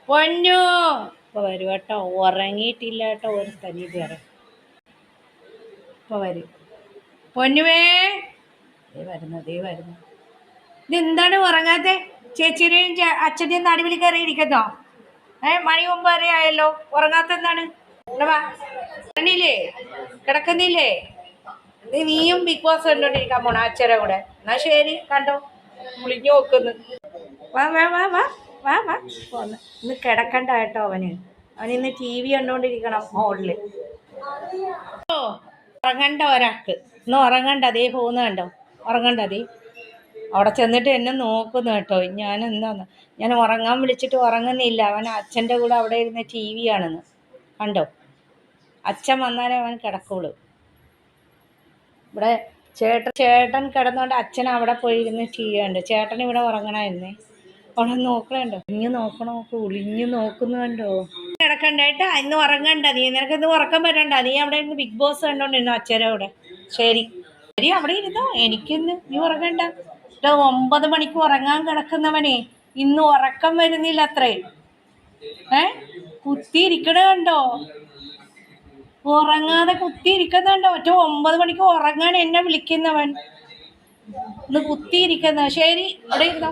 പൊന്നു ഇപ്പൊ വരും കേട്ടോ, ഉറങ്ങിയിട്ടില്ല കേട്ടോ. ഒരു തനി കയറി ഇപ്പൊ വരും. പൊന്നുവേ ദേ വരുന്നു. ഇതെന്താണ് ഉറങ്ങാത്തെ? ചേച്ചിയുടെയും അച്ഛൻ്റെയും നടുവിൽ കയറി ഇരിക്കുന്നോ? മണി 9 വരെ ആയല്ലോ, ഉറങ്ങാത്ത എന്താണ്? കിടന്നില്ലേ? കിടക്കുന്നില്ലേ? നീയും ബിഗ് ബോസ് കണ്ടോണ്ടിരിക്കാൻ പോണ അച്ഛരെ കൂടെ? എന്നാ ശരി, കണ്ടോ. മുളിഞ്ഞു നോക്കുന്നു. വാ വാ വാ വാ വാ വാ പോന്ന്. ഇന്ന് കിടക്കണ്ട കേട്ടോ. അവനിന്ന് TV കണ്ടോണ്ടിരിക്കണം ഹോളില്. ഓ, ഉറങ്ങണ്ട ഒരാൾക്ക് ഇന്ന്, ഉറങ്ങണ്ട. അതേ പോകുന്ന കണ്ടോ, ഉറങ്ങണ്ട. അതേ അവിടെ ചെന്നിട്ട് എന്നെ നോക്കുന്നു കേട്ടോ. ഞാൻ ഉറങ്ങാൻ വിളിച്ചിട്ട് ഉറങ്ങുന്നില്ല. അവൻ അച്ഛൻ്റെ കൂടെ അവിടെ ഇരുന്ന് TV ആണെന്ന് കണ്ടോ. അച്ഛൻ വന്നാലേ അവൻ കിടക്കുള്ളൂ. ഇവിടെ ചേട്ടൻ കിടന്നുകൊണ്ട് അച്ഛൻ അവിടെ പോയി ഇരുന്ന് TV കണ്ട്. ചേട്ടൻ ഇവിടെ ഉറങ്ങണമായിരുന്നേ. അവിടെ നോക്കണുണ്ടോ, ഒളിഞ്ഞു നോക്കുന്നുണ്ടോ. കിടക്കണ്ടേട്ടാ, ഇന്ന് ഉറങ്ങണ്ട. നിനക്ക് ഇന്ന് ഉറക്കം വരണ്ട. നീ അവിടെ ഇരുന്ന് ബിഗ് ബോസ് കണ്ടോണ്ടിരുന്നു അച്ഛൻ്റെ കൂടെ. ശരി ശരി, അവിടെ ഇരുന്നോ. എനിക്കിന്ന് നീ ഉറങ്ങണ്ട. 9 മണിക്ക് ഉറങ്ങാൻ കിടക്കുന്നവനെ ഇന്ന് ഉറക്കം വരുന്നില്ല അത്രേ. കുത്തിയിരിക്കണ കണ്ടോ, ഉറങ്ങാതെ കുത്തിയിരിക്കുന്നുണ്ടോ. 9 മണിക്ക് ഉറങ്ങാൻ എന്നെ വിളിക്കുന്നവൻ ഇന്ന് കുത്തിയിരിക്കുന്ന. ശരി, അവിടെ ഇരുന്നോ.